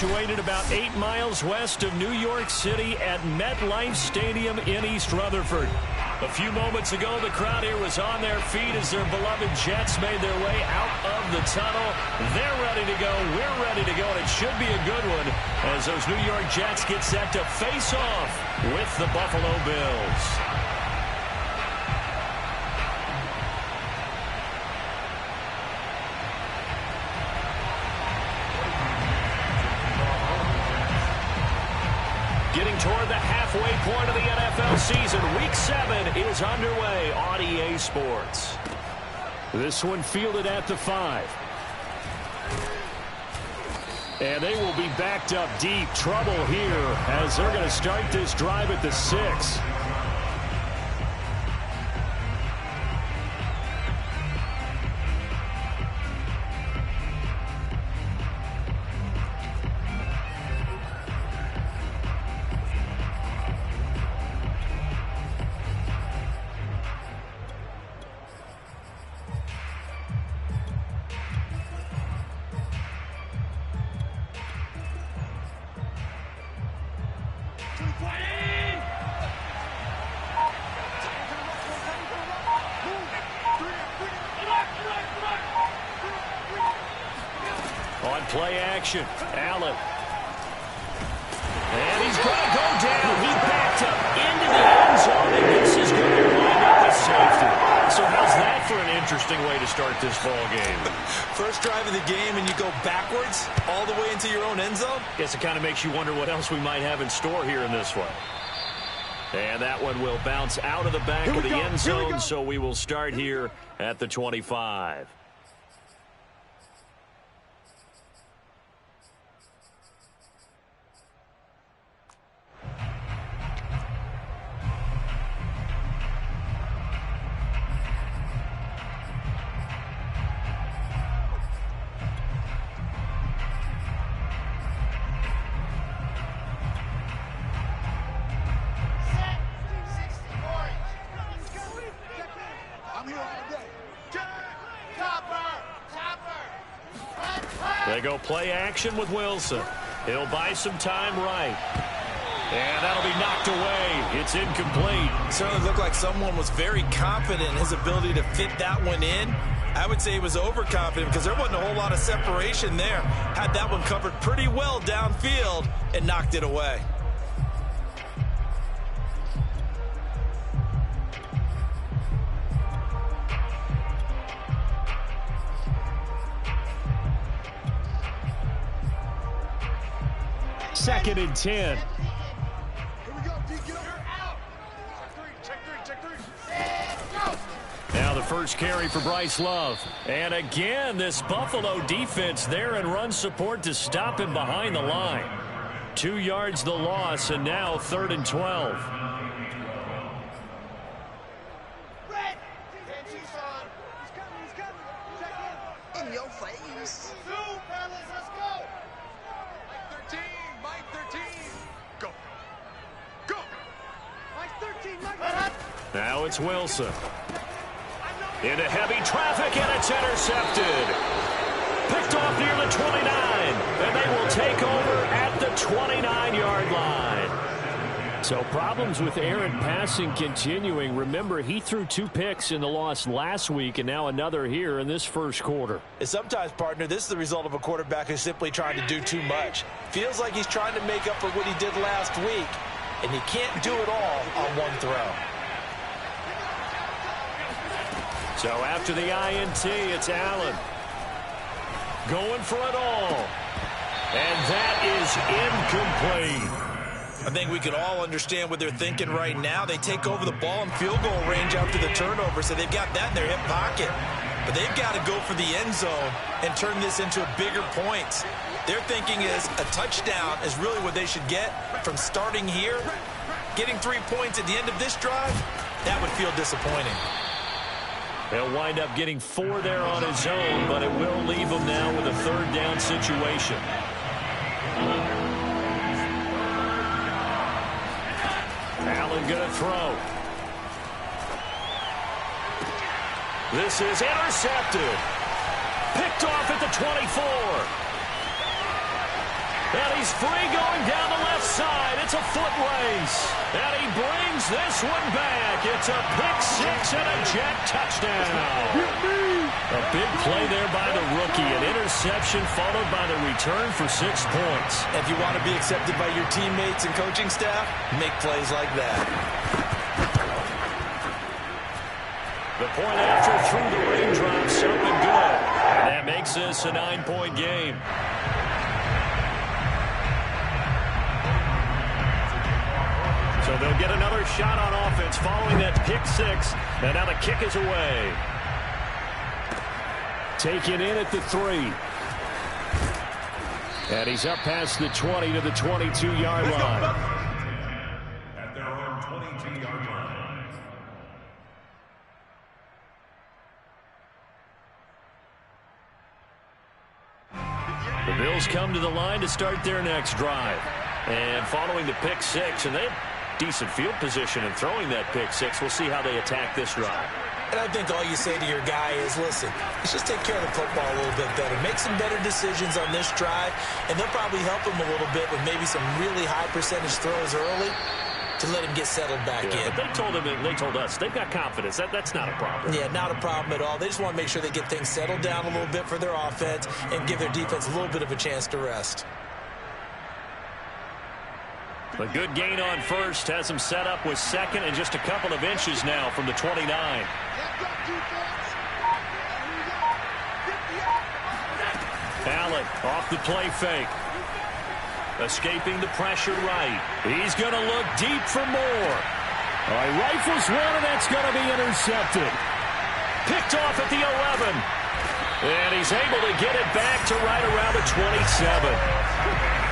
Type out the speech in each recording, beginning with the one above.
situated about 8 miles west of New York City at MetLife Stadium in East Rutherford. A few moments ago, the crowd here was on their feet as their beloved Jets made their way out of the tunnel. They're ready to go. We're ready to go, and it should be a good one as those New York Jets get set to face off with the Buffalo Bills. Getting toward the halfway point of the NFL season. Week 7 is underway on EA Sports. This one fielded at the 5. And they will be backed up deep. Trouble here as they're going to start this drive at the 6. On play action, Allen. And he's going to go down. He backed up into the end zone, and this is going to wind up with safety. So how's that for an interesting way to start this ball game? First drive of the game, and you go backwards all the way into your own end zone? Guess it kind of makes you wonder what else we might have in store here in this one. And that one will bounce out of the back of the end zone, so we will start here at the 25. They go play action with Wilson. He'll buy some time right. And that'll be knocked away. It's incomplete. It certainly looked like someone was very confident in his ability to fit that one in. I would say he was overconfident because there wasn't a whole lot of separation there. Had that one covered pretty well downfield and knocked it away. Second and 10. Here we go, D, get out. Check three. Now the first carry for Bryce Love. And again, this Buffalo defense there in run support to stop him behind the line. 2 yards the loss, and now 3rd and 12. In your face. Let's go. Mike 13, Mike 13. Go. Go. Mike 13, Mike. Now it's Wilson. Into heavy traffic, and it's intercepted. Picked off near the 29, and they will take over at the 29-yard line. So problems with Aaron passing continuing. Remember, he threw 2 picks in the loss last week, and now another here in this first quarter. And sometimes, partner, this is the result of a quarterback who's simply trying to do too much. Feels like he's trying to make up for what he did last week, and he can't do it all on one throw. So after the INT, it's Allen. Going for it all. And that is incomplete. I think we can all understand what they're thinking right now. They take over the ball in field goal range after the turnover, so they've got that in their hip pocket. But they've got to go for the end zone and turn this into bigger points. Their thinking is a touchdown is really what they should get from starting here. Getting 3 points at the end of this drive, that would feel disappointing. He'll wind up getting 4 there on his own, but it will leave him now with a 3rd down situation. Allen going to throw. This is intercepted. Picked off at the 24. And he's free going down the left side. It's a foot race. And he brings this one back. It's a pick-6 and a Jet touchdown. A big play there by the rookie. An interception followed by the return for 6 points. If you want to be accepted by your teammates and coaching staff, make plays like that. The point after through the raindrops, something good. And that makes this a 9-point game. So they'll get another shot on offense following that pick-6. And now the kick is away. Taken in at the 3. And he's up past the 20 to the 22-yard line. At their own 22-yard line. The Bills come to the line to start their next drive. And following the pick-6, and they have decent field position in throwing that pick-6. We'll see how they attack this drive. And I think all you say to your guy is, listen, let's just take care of the football a little bit better. Make some better decisions on this drive, and they'll probably help him a little bit with maybe some really high percentage throws early to let him get settled back in. But they told him, and they told us, they've got confidence. That's not a problem. Yeah, not a problem at all. They just want to make sure they get things settled down a little bit for their offense and give their defense a little bit of a chance to rest. A good gain on first has him set up with second and just a couple of inches now from the 29. Allen off the play fake. Escaping the pressure right. He's going to look deep for more. All right, rifles one, and that's going to be intercepted. Picked off at the 11. And he's able to get it back to right around the 27.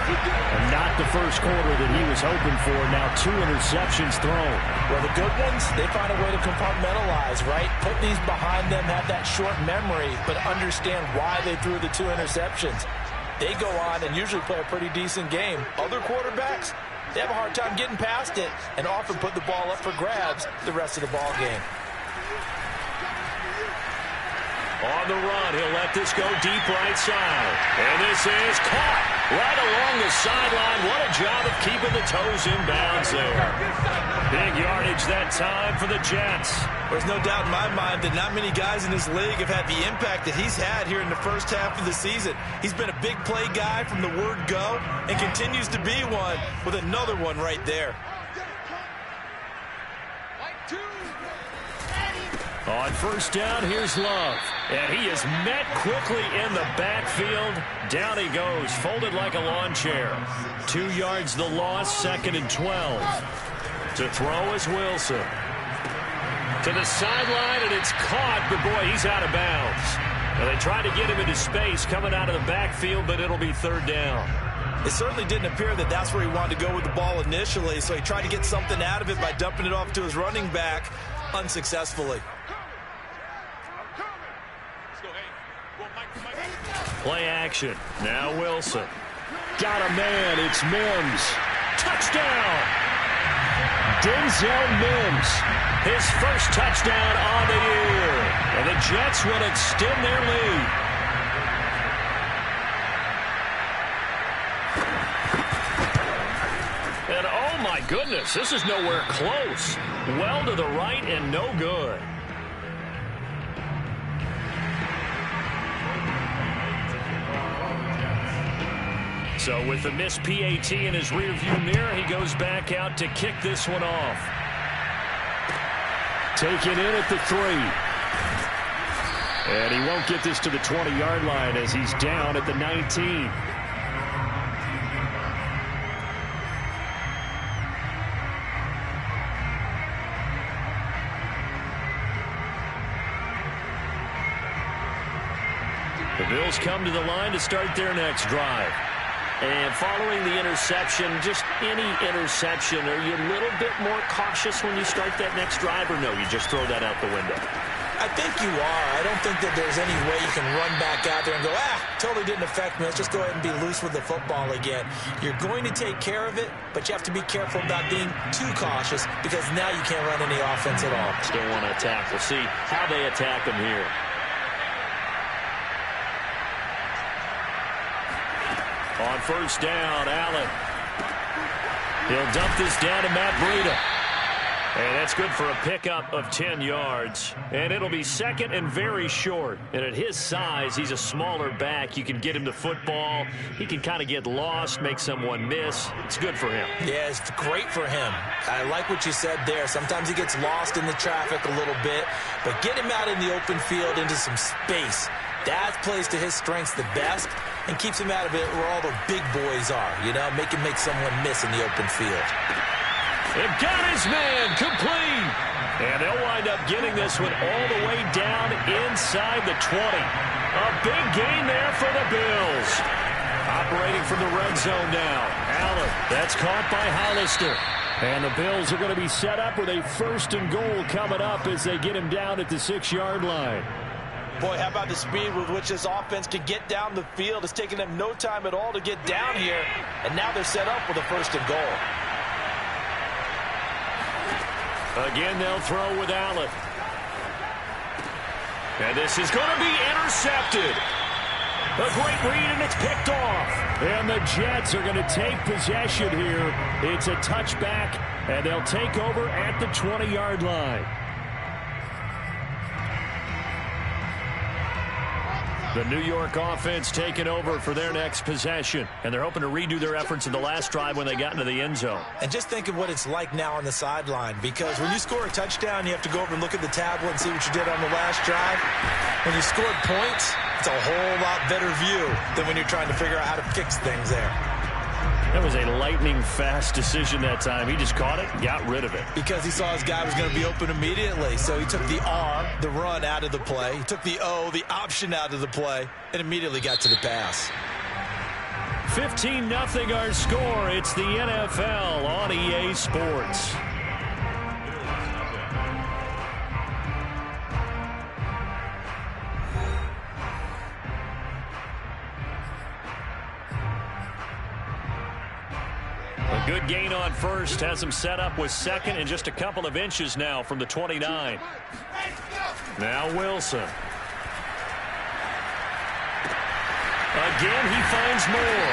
And not the first quarter that he was hoping for. Now 2 interceptions thrown. Well, the good ones, they find a way to compartmentalize, right? Put these behind them, have that short memory, but understand why they threw the 2 interceptions. They go on and usually play a pretty decent game. Other quarterbacks, they have a hard time getting past it and often put the ball up for grabs the rest of the ball game. On the run, he'll let this go deep right side. And this is caught right along the sideline. What a job of keeping the toes in bounds there. Big yardage that time for the Jets. There's no doubt in my mind that not many guys in this league have had the impact that he's had here in the first half of the season. He's been a big play guy from the word go and continues to be one with another one right there. On first down, here's Love. And he is met quickly in the backfield. Down he goes, folded like a lawn chair. 2 yards the loss, 2nd and 12. To throw is Wilson. To the sideline, and it's caught, but boy, he's out of bounds. Now, they tried to get him into space coming out of the backfield, but it'll be 3rd down. It certainly didn't appear that that's where he wanted to go with the ball initially, so he tried to get something out of it by dumping it off to his running back unsuccessfully. Play action. Now Wilson. Got a man. It's Mims. Touchdown. Denzel Mims. His first touchdown on the year. And the Jets will extend their lead. And oh my goodness, this is nowhere close. Well to the right and no good. So with the missed PAT in his rearview mirror, he goes back out to kick this one off. Taken in at the 3. And he won't get this to the 20-yard line as he's down at the 19. The Bills come to the line to start their next drive. And following the interception, just any interception, are you a little bit more cautious when you start that next drive, or no, you just throw that out the window? I think you are. I don't think that there's any way you can run back out there and go, totally didn't affect me. Let's just go ahead and be loose with the football again. You're going to take care of it, but you have to be careful about being too cautious because now you can't run any offense at all. Still want to attack. We'll see how they attack them here. On first down, Allen. He'll dump this down to Matt Breida. And that's good for a pickup of 10 yards. And it'll be second and very short. And at his size, he's a smaller back. You can get him the football. He can kind of get lost, make someone miss. It's good for him. Yeah, it's great for him. I like what you said there. Sometimes he gets lost in the traffic a little bit. But get him out in the open field into some space. That plays to his strengths the best and keeps him out of it where all the big boys are. You know, make him make someone miss in the open field. They've got his man complete. And they'll wind up getting this one all the way down inside the 20. A big gain there for the Bills. Operating from the red zone now. Allen, that's caught by Hollister. And the Bills are going to be set up with a first and goal coming up as they get him down at the 6-yard line. Boy, how about the speed with which this offense can get down the field? It's taken them no time at all to get down here. And now they're set up with a first and goal. Again, they'll throw with Allen. And this is going to be intercepted. A great read, and it's picked off. And the Jets are going to take possession here. It's a touchback, and they'll take over at the 20-yard line. The New York offense taking over for their next possession. And they're hoping to redo their efforts in the last drive when they got into the end zone. And just think of what it's like now on the sideline. Because when you score a touchdown, you have to go over and look at the tablet and see what you did on the last drive. When you scored points, it's a whole lot better view than when you're trying to figure out how to fix things there. That was a lightning-fast decision that time. He just caught it and got rid of it. Because he saw his guy was going to be open immediately. So he took the R, the run, out of the play. He took the O, the option, out of the play, and immediately got to the pass. 15-0 our score. It's the NFL on EA Sports. A good gain on first has him set up with second and just a couple of inches now from the 29. Now Wilson. Again, he finds more.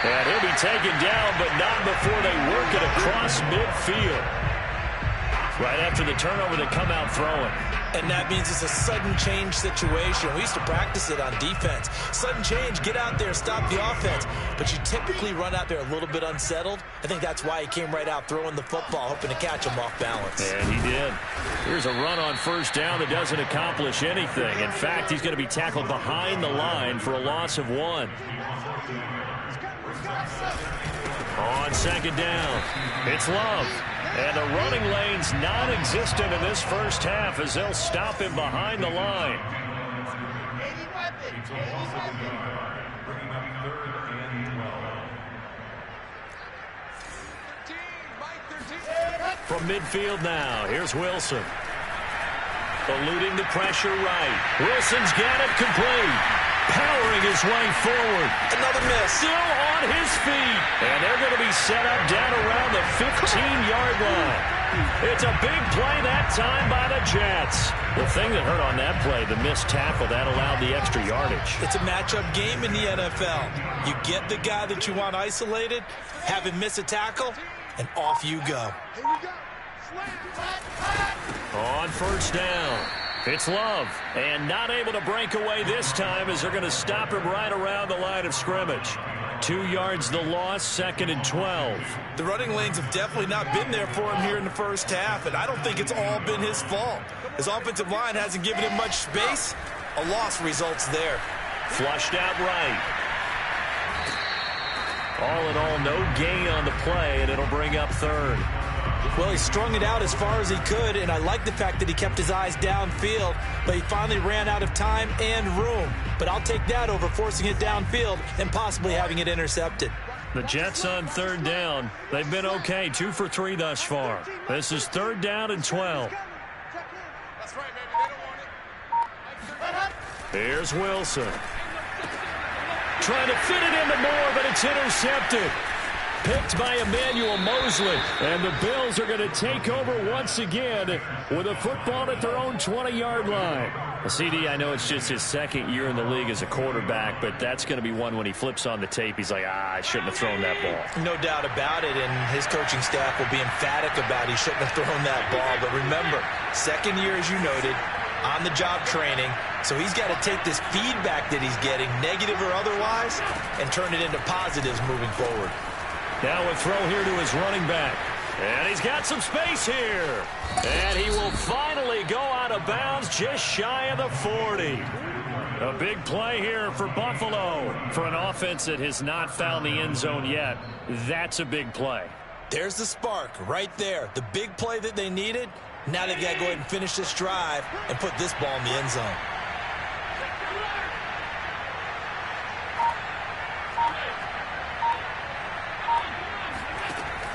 And he'll be taken down, but not before they work it across midfield. Right after the turnover, they come out throwing. And that means it's a sudden change situation. We used to practice it on defense. Sudden change, get out there, stop the offense. But you typically run out there a little bit unsettled. I think that's why he came right out throwing the football, hoping to catch him off balance. And he did. Here's a run on first down that doesn't accomplish anything. In fact, he's going to be tackled behind the line for a loss of 1. On second down, it's Love. And the running lane's non-existent in this first half as they'll stop him behind the line. From midfield now, here's Wilson. Eluding the pressure right. Wilson's got it complete. Powering his way forward. Another miss. Still on his feet. And they're going to be set up down around the 15-yard line. It's a big play that time by the Jets. The thing that hurt on that play, the missed tackle, that allowed the extra yardage. It's a matchup game in the NFL. You get the guy that you want isolated, have him miss a tackle, and off you go. On first down, it's Love. And not able to break away this time as they're going to stop him right around the line of scrimmage. 2 yards the loss, 2nd and 12. The running lanes have definitely not been there for him here in the first half, and I don't think it's all been his fault. His offensive line hasn't given him much space. A loss results there. Flushed out right. All in all, no gain on the play, and it'll bring up third. Well, he strung it out as far as he could, and I like the fact that he kept his eyes downfield, but he finally ran out of time and room. But I'll take that over forcing it downfield and possibly having it intercepted. The Jets on third down. They've been okay, 2 for 3 thus far. This is 3rd down and 12. That's right, baby. They don't want it. Here's Wilson. Trying to fit it into Moore, but it's intercepted. Picked by Emmanuel Mosley. And the Bills are going to take over once again with a football at their own 20-yard line. Well, CD, I know it's just his second year in the league as a quarterback, but that's going to be one when he flips on the tape. He's like, I shouldn't have thrown that ball. No doubt about it, and his coaching staff will be emphatic about he shouldn't have thrown that ball. But remember, second year, as you noted, on-the-job training. So he's got to take this feedback that he's getting, negative or otherwise, and turn it into positives moving forward. Now a throw here to his running back. And he's got some space here. And he will finally go out of bounds just shy of the 40. A big play here for Buffalo. For an offense that has not found the end zone yet, that's a big play. There's the spark right there. The big play that they needed. Now they've got to go ahead and finish this drive and put this ball in the end zone.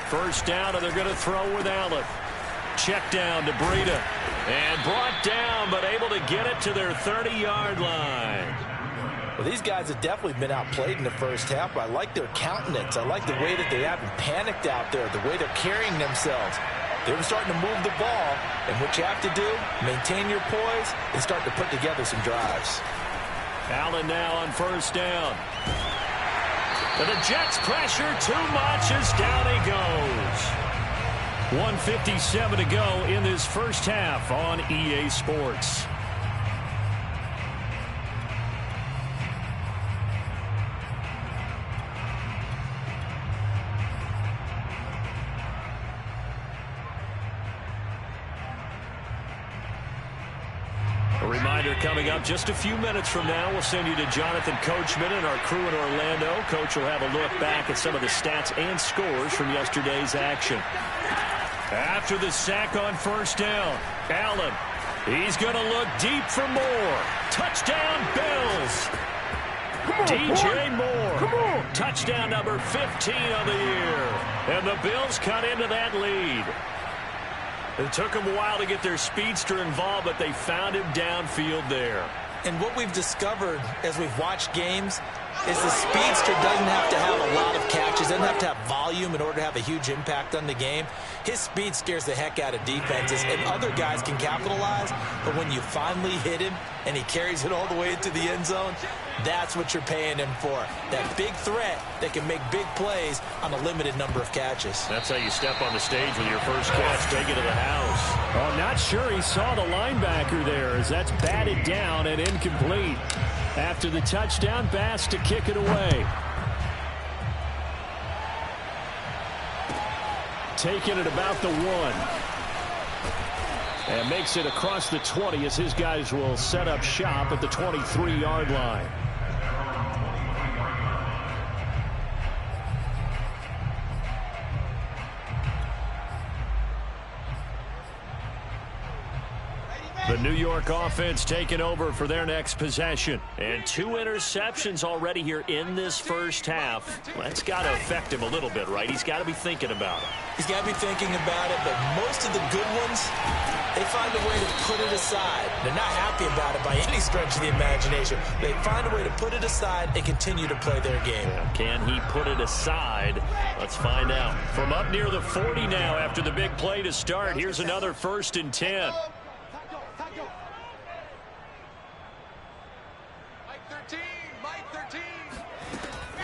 First down, and they're going to throw with Allen. Check down to Breida. And brought down, but able to get it to their 30-yard line. Well, these guys have definitely been outplayed in the first half, but I like their countenance. I like the way that they haven't panicked out there, the way they're carrying themselves. They're starting to move the ball, and what you have to do, maintain your poise and start to put together some drives. Allen now on first down. And the Jets pressure too much as down he goes. 1:57 to go in this first half on EA Sports. A reminder coming up just a few minutes from now. We'll send you to Jonathan Coachman and our crew in Orlando. Coach will have a look back at some of the stats and scores from yesterday's action. After the sack on first down, Allen, he's going to look deep for more. Touchdown, Bills. DJ Moore. Touchdown number 15 on the year. And the Bills cut into that lead. It took them a while to get their speedster involved, but they found him downfield there. And what we've discovered as we've watched games is the speedster doesn't have to have a lot of catches, doesn't have to have volume in order to have a huge impact on the game. His speed scares the heck out of defenses, and other guys can capitalize, but when you finally hit him and he carries it all the way into the end zone, that's what you're paying him for. That big threat that can make big plays on a limited number of catches. That's how you step on the stage with your first catch, take it to the house. Oh, not sure he saw the linebacker there as that's batted down and incomplete. After the touchdown, Bass to kick it away. Taking it about the 1. And makes it across the 20 as his guys will set up shop at the 23-yard line. The New York offense taking over for their next possession. And 2 interceptions already here in this first half. Well, that's got to affect him a little bit, right? He's got to be thinking about it. He's got to be thinking about it, but most of the good ones, they find a way to put it aside. They're not happy about it by any stretch of the imagination. They find a way to put it aside and continue to play their game. Can he put it aside? Let's find out. From up near the 40 now after the big play to start, here's another 1st and 10.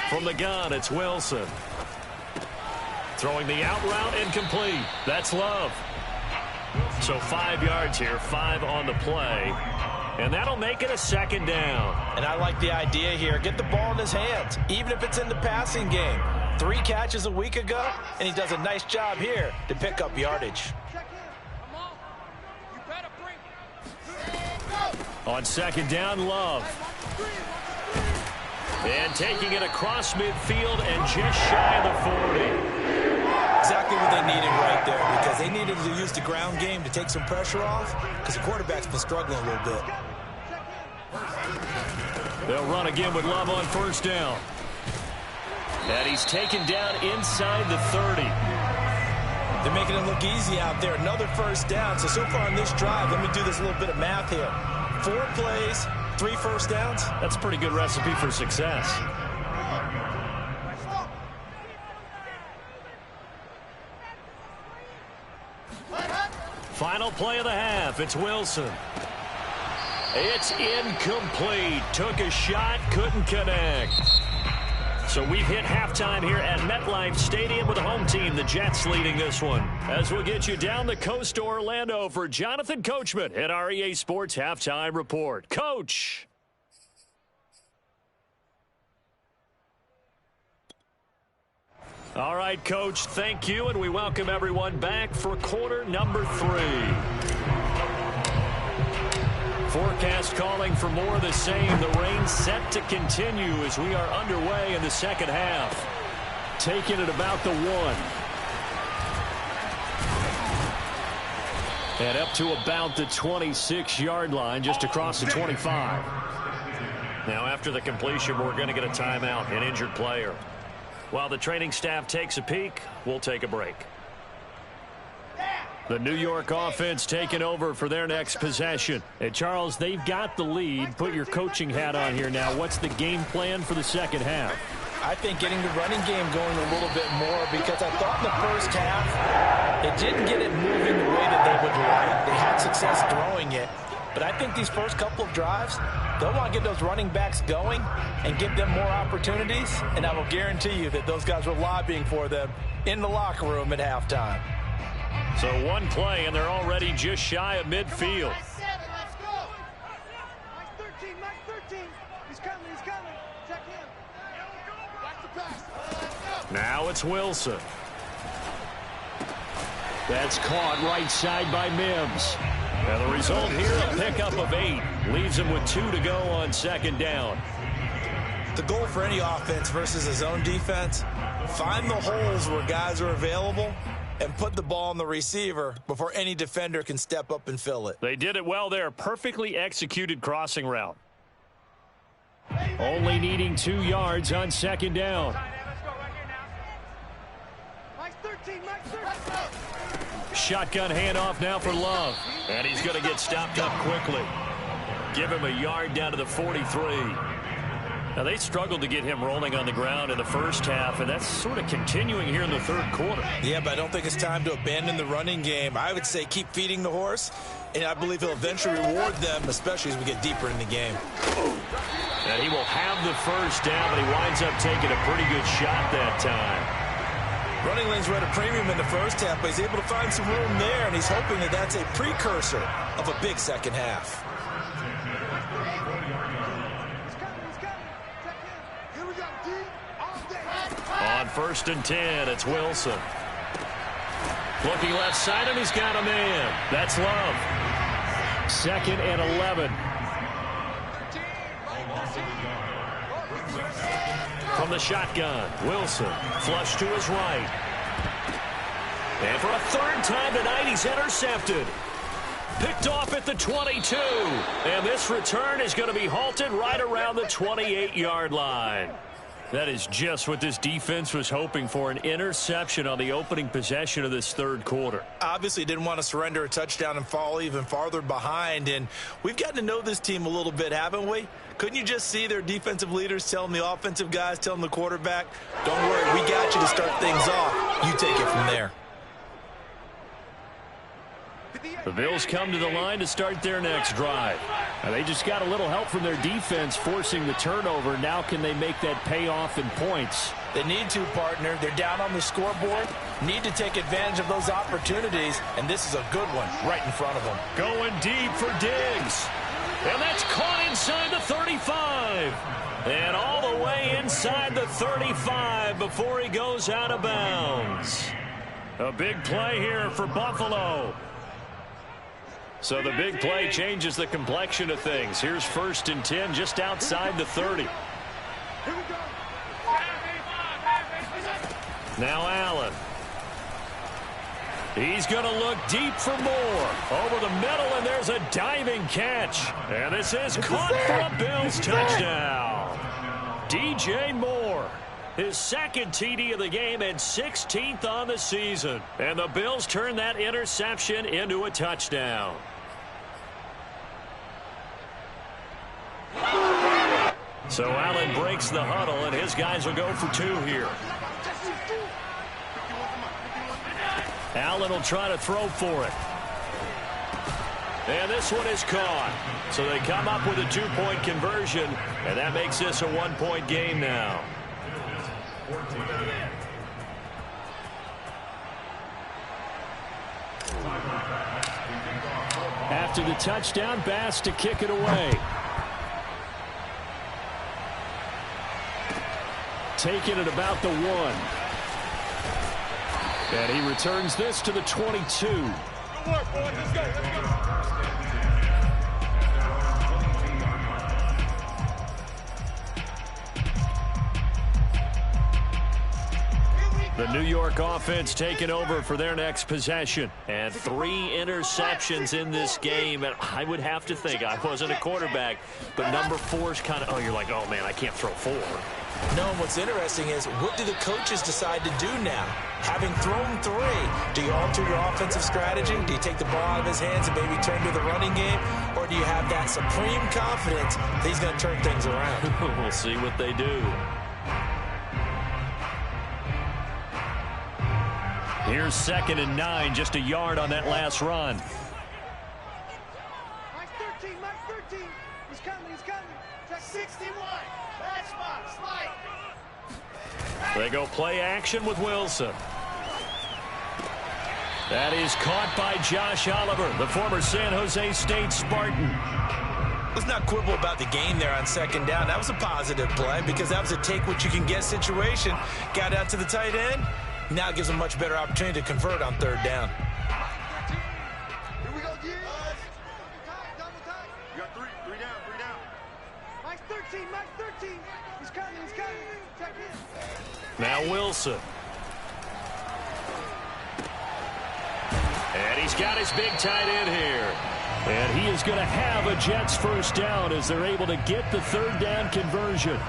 From the gun, it's Wilson. Throwing the out route incomplete. That's Love. So 5 yards here, 5 on the play. And that'll make it a 2nd down. And I like the idea here. Get the ball in his hands, even if it's in the passing game. 3 catches a week ago, and he does a nice job here to pick up yardage. On 2nd down, Love. And taking it across midfield and just shy of the 40. Exactly what they needed right there, because they needed to use the ground game to take some pressure off, because the quarterback's been struggling a little bit. They'll run again with Love on 1st down. And he's taken down inside the 30. They're making it look easy out there. Another 1st down. So far on this drive, let me do this little bit of math here. 4 plays, 3 1st downs. That's a pretty good recipe for success. Final play of the half. It's Wilson. It's incomplete. Took a shot, couldn't connect. So we've hit halftime here at MetLife Stadium with the home team, the Jets, leading this one. As we'll get you down the coast to Orlando for Jonathan Coachman at our EA Sports Halftime Report. Coach. All right, Coach, thank you, and we welcome everyone back for quarter number 3. Forecast calling for more of the same. The rain set to continue as we are underway in the second half. Taking it about the 1. And up to about the 26-yard line, just across the 25. Now, after the completion, we're going to get a timeout, an injured player. While the training staff takes a peek, we'll take a break. The New York offense taking over for their next possession. And, Charles, they've got the lead. Put your coaching hat on here now. What's the game plan for the second half? I think getting the running game going a little bit more, because I thought in the first half they didn't get it moving the way that they would like. They had success throwing it. But I think these first couple of drives, they'll want to get those running backs going and give them more opportunities. And I will guarantee you that those guys were lobbying for them in the locker room at halftime. So one play, and they're already just shy of midfield. Let's go. Mike 13. He's coming. Check him. Back to pass. Now it's Wilson. That's caught right side by Mims. And the result here, a pickup of 8. Leaves him with 2 to go on second down. The goal for any offense versus a zone defense, find the holes where guys are available and put the ball on the receiver before any defender can step up and fill it. They did it well there. Perfectly executed crossing route. Only needing 2 yards on second down. Mike 13. Shotgun handoff now for Love. And he's going to get stopped up quickly. Give him a yard down to the 43. Now, they struggled to get him rolling on the ground in the first half, and that's sort of continuing here in the third quarter. Yeah, but I don't think it's time to abandon the running game. I would say keep feeding the horse, and I believe he'll eventually reward them, especially as we get deeper in the game. And he will have the first down, but he winds up taking a pretty good shot that time. Running lanes were at a premium in the first half, but he's able to find some room there, and he's hoping that that's a precursor of a big second half. On 1st and 10, it's Wilson. Looking left side, and he's got a man. That's Love. 2nd and 11. From the shotgun, Wilson, flush to his right. And for a 3rd time tonight, he's intercepted. Picked off at the 22. And this return is going to be halted right around the 28-yard line. That is just what this defense was hoping for, an interception on the opening possession of this third quarter. Obviously didn't want to surrender a touchdown and fall even farther behind, and we've gotten to know this team a little bit, haven't we? Couldn't you just see their defensive leaders telling the offensive guys, telling the quarterback, don't worry, we got you to start things off. You take it from there. The Bills come to the line to start their next drive. Now, they just got a little help from their defense forcing the turnover. Now can they make that pay off in points? They need to, partner. They're down on the scoreboard. Need to take advantage of those opportunities, and this is a good one right in front of them. Going deep for Diggs. And that's caught inside the 35. And all the way inside the 35 before he goes out of bounds. A big play here for Buffalo. So the big play changes the complexion of things. Here's 1st and 10 just outside the 30. Now Allen. He's going to look deep for more. Over the middle, and there's a diving catch. And this is caught for a Bills touchdown. DJ Moore, his 2nd TD of the game and 16th on the season. And the Bills turn that interception into a touchdown. So Allen breaks the huddle, and his guys will go for 2 here. Allen will try to throw for it. And this one is caught. So they come up with a 2-point conversion, and that makes this a 1-point game now. After the touchdown, Bass to kick it away. Taking it about the 1. And he returns this to the 22. Good work, boys. Let's go. Let's go. The New York offense taking over for their next possession. And 3 interceptions in this game. And I would have to think, I wasn't a quarterback, but number 4 is kind of, oh, you're like, oh, man, I can't throw 4. No, and what's interesting is, what do the coaches decide to do now? Having thrown 3, do you alter your offensive strategy? Do you take the ball out of his hands and maybe turn to the running game? Or do you have that supreme confidence that he's going to turn things around? We'll see what they do. Here's 2nd and 9, just a yard on that last run. Mike 13, Mike 13. He's coming, he's coming. Check 61. That's my slide. They go play action with Wilson. That is caught by Josh Oliver, the former San Jose State Spartan. Let's not quibble about the game there on 2nd down. That was a positive play because that was a take-what-you-can-get situation. Got out to the tight end. Now it gives them a much better opportunity to convert on 3rd down. Here we go, double tight. You got 3 down, 3 down. Mike 13, Mike 13. He's coming, he's coming. Check in. Now Wilson. And he's got his big tight end here. And he is going to have a Jets 1st down as they're able to get the 3rd down conversion.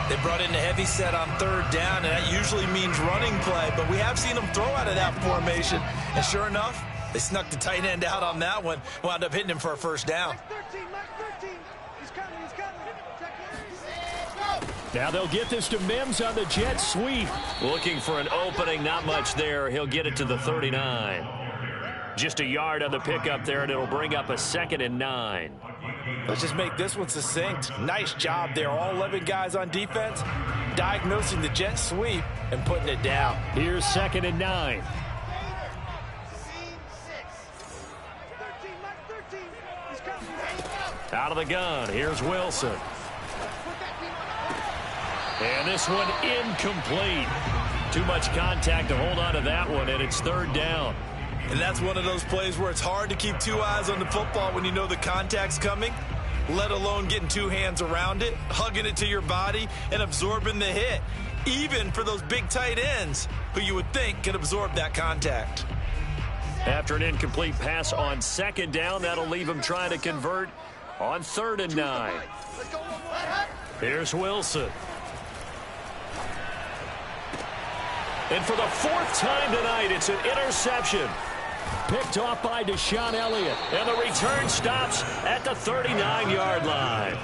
They brought in a heavy set on 3rd down, and that usually means running play, but we have seen them throw out of that formation. And sure enough, they snuck the tight end out on that one, wound up hitting him for a 1st down. Mike 13, Mike 13. He's coming, he's coming. Check in. Now they'll get this to Mims on the jet sweep. Looking for an opening, not much there. He'll get it to the 39. Just a yard on the pickup there, and it'll bring up a 2nd and 9. Let's just make this one succinct. Nice job there. All 11 guys on defense diagnosing the jet sweep and putting it down. Here's 2nd and 9. Out of the gun. Here's Wilson. And this one incomplete. Too much contact to hold on to that one, and it's 3rd down. And that's one of those plays where it's hard to keep 2 eyes on the football when you know the contact's coming, let alone getting 2 hands around it, hugging it to your body, and absorbing the hit, even for those big tight ends who you would think can absorb that contact. After an incomplete pass on 2nd down, that'll leave him trying to convert on 3rd and 9. Here's Wilson. And for the 4th time tonight, it's an interception. Picked off by Deshaun Elliott. And the return stops at the 39-yard line.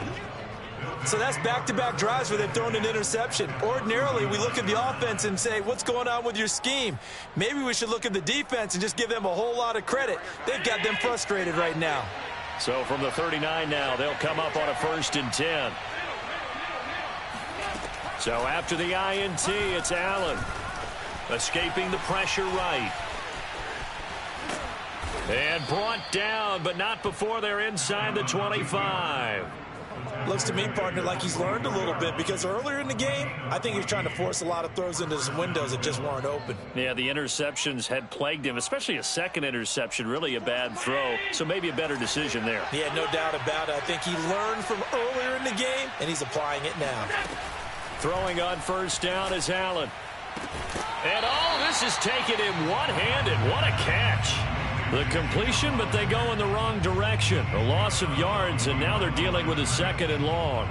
So that's back-to-back drives where they've thrown an interception. Ordinarily, we look at the offense and say, what's going on with your scheme? Maybe we should look at the defense and just give them a whole lot of credit. They've got them frustrated right now. So from the 39 now, they'll come up on a 1st and 10. So after the INT, it's Allen. Escaping the pressure right. And brought down, but not before they're inside the 25. Looks to me, partner, like he's learned a little bit because earlier in the game, I think he was trying to force a lot of throws into some windows that just weren't open. Yeah, the interceptions had plagued him, especially a 2nd interception, really a bad throw. So maybe a better decision there. Yeah, no doubt about it. I think he learned from earlier in the game, and he's applying it now. Throwing on 1st down is Allen. And this is taken in one-handed. What a catch. The completion, but they go in the wrong direction. A loss of yards, and now they're dealing with a 2nd and long.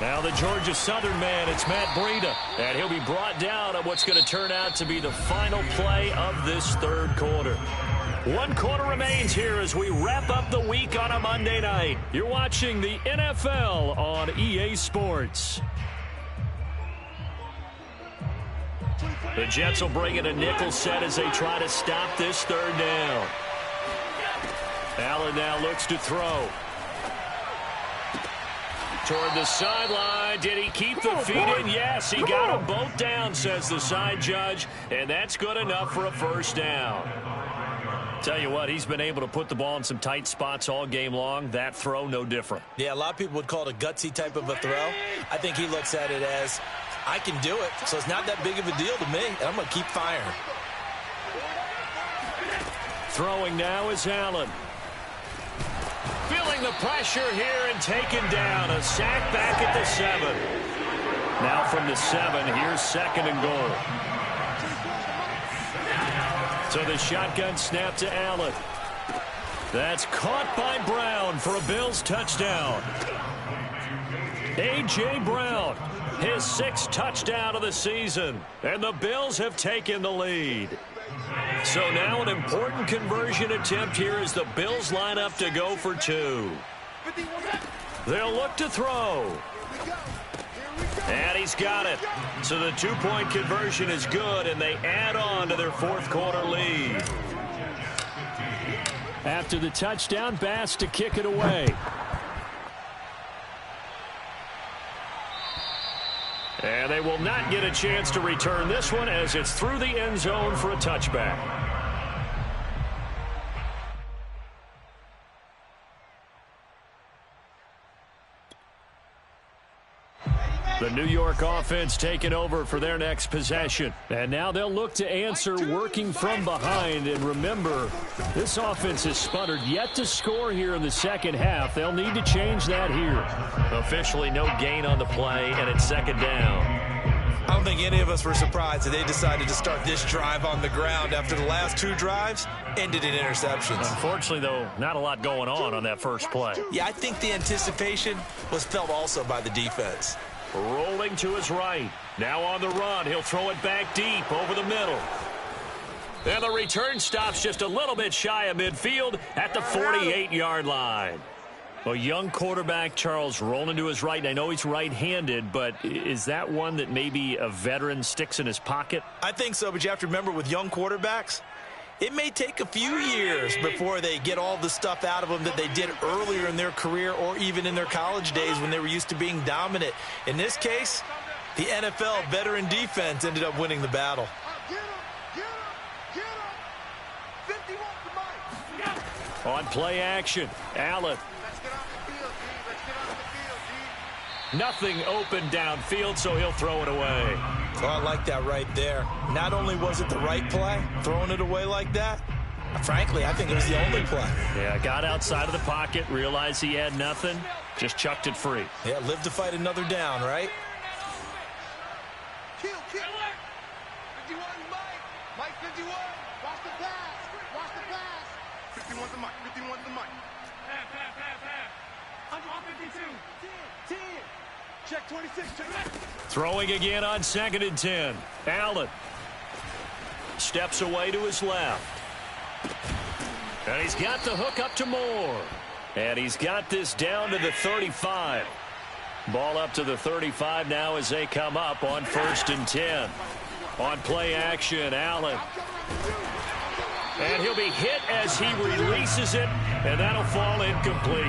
Now the Georgia Southern man, it's Matt Breida. And he'll be brought down on what's going to turn out to be the final play of this 3rd quarter. 1 quarter remains here as we wrap up the week on a Monday night. You're watching the NFL on EA Sports. The Jets will bring in a nickel set as they try to stop this third down. Allen now looks to throw. Toward the sideline. Did he keep the feet in? Yes, he got them both down, says the side judge. And that's good enough for a first down. Tell you what, he's been able to put the ball in some tight spots all game long. That throw, no different. Yeah, a lot of people would call it a gutsy type of a throw. I think he looks at it as, I can do it, so it's not that big of a deal to me, and I'm going to keep firing. Throwing now is Allen. Feeling the pressure here and taken down. A sack back at the 7. Now from the 7, here's 2nd and goal. So the shotgun snap to Allen. That's caught by Brown for a Bills touchdown. A.J. Brown, his 6th touchdown of the season. And the Bills have taken the lead. So now an important conversion attempt here as the Bills line up to go for 2. They'll look to throw. And he's got it. So the 2-point conversion is good, and they add on to their 4th quarter lead. After the touchdown, Bass to kick it away. And they will not get a chance to return this one as it's through the end zone for a touchback. The New York offense taking over for their next possession. And now they'll look to answer working from behind. And remember, this offense has sputtered yet to score here in the second half. They'll need to change that here. Officially no gain on the play, and it's 2nd down. I don't think any of us were surprised that they decided to start this drive on the ground after the last 2 drives ended in interceptions. Unfortunately, though, not a lot going on that first play. Yeah, I think the anticipation was felt also by the defense. Rolling to his right. Now on the run. He'll throw it back deep over the middle. And the return stops just a little bit shy of midfield at the 48-yard line. A young quarterback, Charles, rolling to his right. And I know he's right-handed, but is that one that maybe a veteran sticks in his pocket? I think so, but you have to remember with young quarterbacks, it may take a few years before they get all the stuff out of them that they did earlier in their career or even in their college days when they were used to being dominant. In this case, the NFL veteran defense ended up winning the battle. On play action, Allen. Nothing open downfield, so he'll throw it away. Oh, I like that right there. Not only was it the right play, throwing it away like that, frankly, I think it was the only play. Yeah, got outside of the pocket, realized he had nothing, just chucked it free. Yeah, live to fight another down, right? Kill. 51, Mike 51. Watch the pass. 51's the Mike. 51's the Mike. Pass. On 52. 10. Check 26. Check. Throwing again on 2nd and 10. Allen steps away to his left. And he's got the hook up to Moore. And he's got this down to the 35. Ball up to the 35 now as they come up on 1st and 10. On play action, Allen. And he'll be hit as he releases it, and that'll fall incomplete.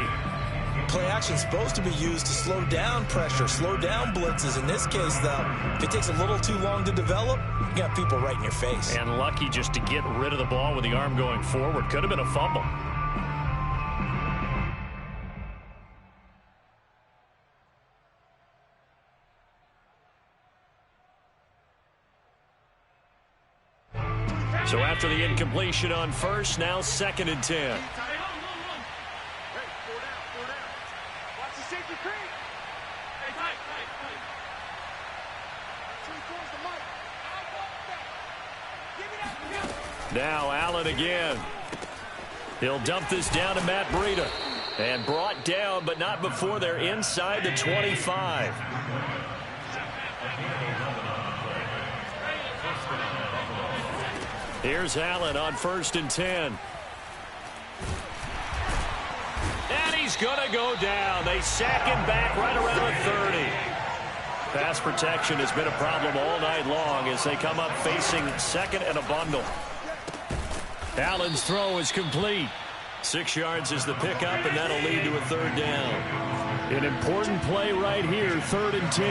Play action is supposed to be used to slow down pressure, slow down blitzes. In this case, though, if it takes a little too long to develop, you got people right in your face. And lucky just to get rid of the ball with the arm going forward. Could have been a fumble. So after the incompletion on 1st, now 2nd and 10. Now Allen again. He'll dump this down to Matt Breida. And brought down, but not before they're inside the 25. Here's Allen on 1st and 10. And he's going to go down. They sack him back right around the 30. Pass protection has been a problem all night long as they come up facing second and a bundle. Allen's throw is complete. 6 yards is the pickup, and that'll lead to a third down. An important play right here, 3rd and 10.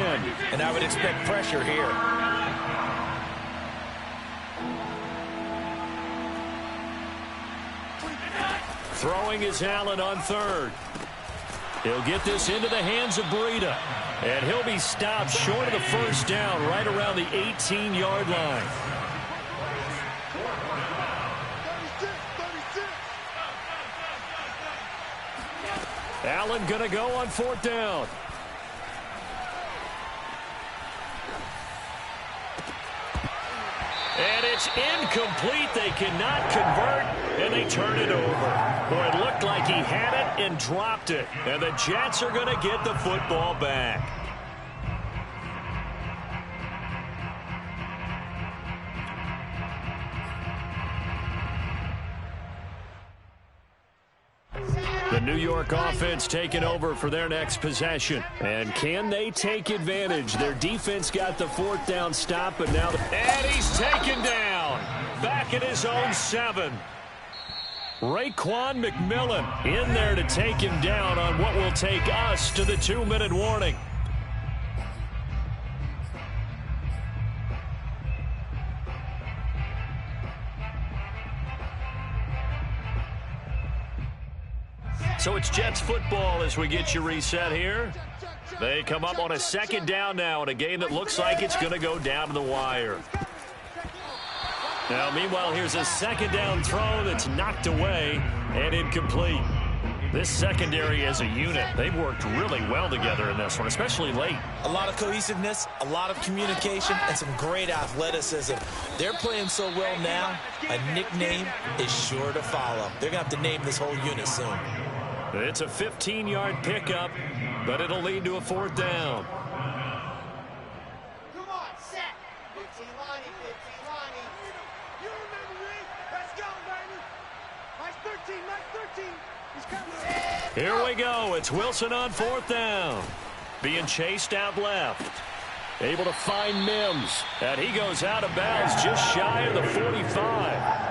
And I would expect pressure here. Throwing is Allen on 3rd. He'll get this into the hands of Breida. And he'll be stopped short of the first down right around the 18-yard line. Allen going to go on 4th down. And it's incomplete. They cannot convert, and they turn it over. Boy, it looked like he had it and dropped it. And the Jets are going to get the football back. The New York offense taking over for their next possession. And can they take advantage? Their defense got the 4th down stop, but now... And he's taken down. Back at his own 7. Raekwon McMillan in there to take him down on what will take us to the 2-minute warning. So it's Jets football as we get you reset here. They come up on a 2nd down now in a game that looks like it's going to go down to the wire. Now, meanwhile, here's a 2nd down throw that's knocked away and incomplete. This secondary as a unit, they've worked really well together in this one, especially late. A lot of cohesiveness, a lot of communication, and some great athleticism. They're playing so well now, a nickname is sure to follow. They're going to have to name this whole unit soon. It's a 15-yard pickup, but it'll lead to a 4th down. Come on, set. 15 Lonnie, 15 Lonnie. You remember me? Let's go, baby. Mike 13, Mike 13. He's coming. Here we go. It's Wilson on 4th down. Being chased out left. Able to find Mims. And he goes out of bounds just shy of the 45.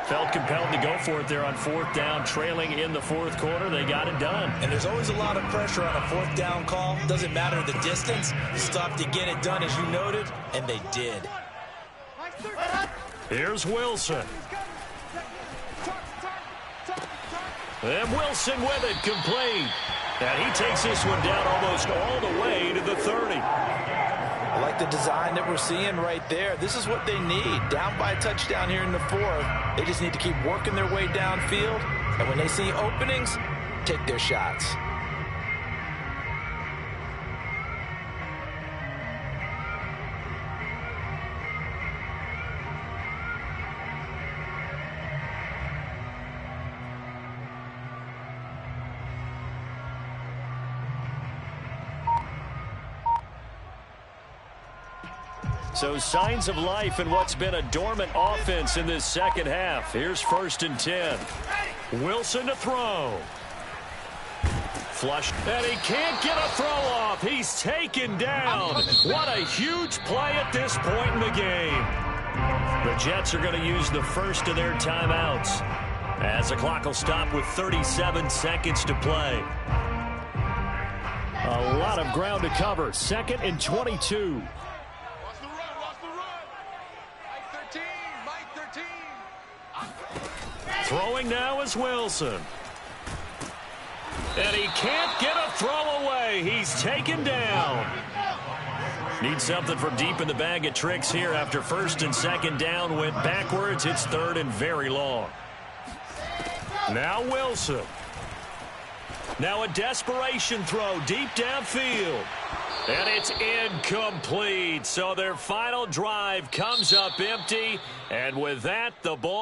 Felt compelled to go for it there on 4th down, trailing in the 4th quarter. They got it done. And there's always a lot of pressure on a 4th down call. Doesn't matter the distance. Stop to get it done, as you noted, and they did. Here's Wilson. And Wilson with it, complete. And he takes this one down almost all the way to the 30. I like the design that we're seeing right there. This is what they need. Down by a touchdown here in the 4th. They just need to keep working their way downfield. And when they see openings, take their shots. So signs of life in what's been a dormant offense in this 2nd half. Here's 1st and 10. Wilson to throw. Flush. And he can't get a throw off. He's taken down. What a huge play at this point in the game. The Jets are going to use the first of their timeouts as the clock will stop with 37 seconds to play. A lot of ground to cover. 2nd and 22. Throwing now is Wilson. And he can't get a throw away. He's taken down. Need something from deep in the bag of tricks here after 1st and 2nd down went backwards. It's 3rd and very long. Now Wilson. Now a desperation throw deep downfield. And it's incomplete. So their final drive comes up empty. And with that, the ball